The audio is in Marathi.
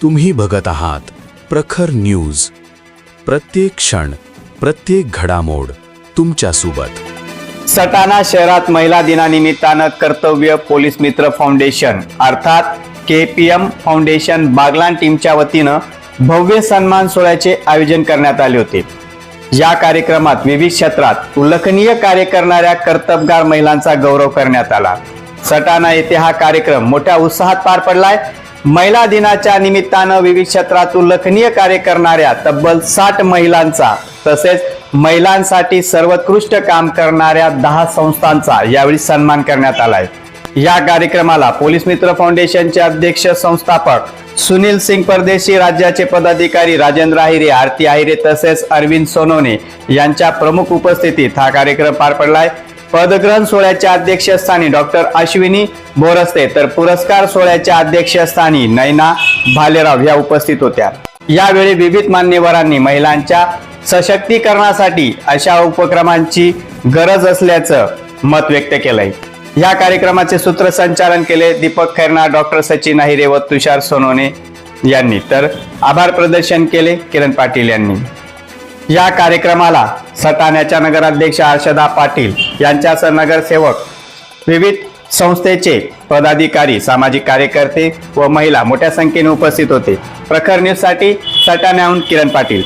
तुम्ही बघत आहात प्रखर न्यूज. प्रत्येक क्षण, प्रत्येक घडामोड तुमच्या सोबत. सटाणा शहरात महिला दिनानिमित्तानं कर्तव्य पोलीस मित्र फाउंडेशन अर्थात KPM फाउंडेशन बागलाण टीमच्या वतीनं भव्य सन्मान सोहळ्याचे आयोजन करण्यात आले होते. या कार्यक्रमात विविध क्षेत्रात उल्लेखनीय कार्य करणाऱ्या कर्तबगार महिलांचा गौरव करण्यात आला. सटाणा येथे हा कार्यक्रम मोठ्या उत्साहात पार पडलाय. महिला दिनाच्या निमित्तानं विविध क्षेत्रात उल्लेखनीय कार्य करणाऱ्या तब्बल 60 महिलांचा तसेच महिलांसाठी सर्वोत्कृष्ट काम करणाऱ्या 10 संस्थांचा यावेळी सन्मान करण्यात आलाय. या कार्यक्रमाला पोलीस मित्र फाउंडेशनचे अध्यक्ष संस्थापक सुनील सिंग परदेशी, राज्याचे पदाधिकारी राजेंद्र आहिरे, आरती आहिरे तसेच अरविंद सोनवणे यांच्या प्रमुख उपस्थितीत हा कार्यक्रम पार पडलाय. पदग्रहण सोहळ्याच्या अध्यक्षस्थानी डॉक्टर अश्विनी बोरस्ते तर पुरस्कार सोहळ्याच्या अध्यक्षस्थानी नैना भालेराव या उपस्थित होत्या. यावेळी विविध मान्यवरांनी महिलांच्या सशक्तीकरणासाठी अशा उपक्रमांची गरज असल्याचं मत व्यक्त केलंय. या कार्यक्रमाचे सूत्रसंचालन केले दीपक खैरनार, डॉक्टर सचिन आहिरे व तुषार सोनवणे यांनी, तर आभार प्रदर्शन केले किरण पाटील यांनी. या कार्यक्रमाला सटाण्याच्या नगराध्यक्ष अर्षदा पाटील यांच्यासह नगरसेवक, विविध संस्थेचे पदाधिकारी, सामाजिक कार्यकर्ते व महिला मोठ्या संख्येने उपस्थित होते. प्रखर न्यूज साठी सटाण्याहून किरण पाटील.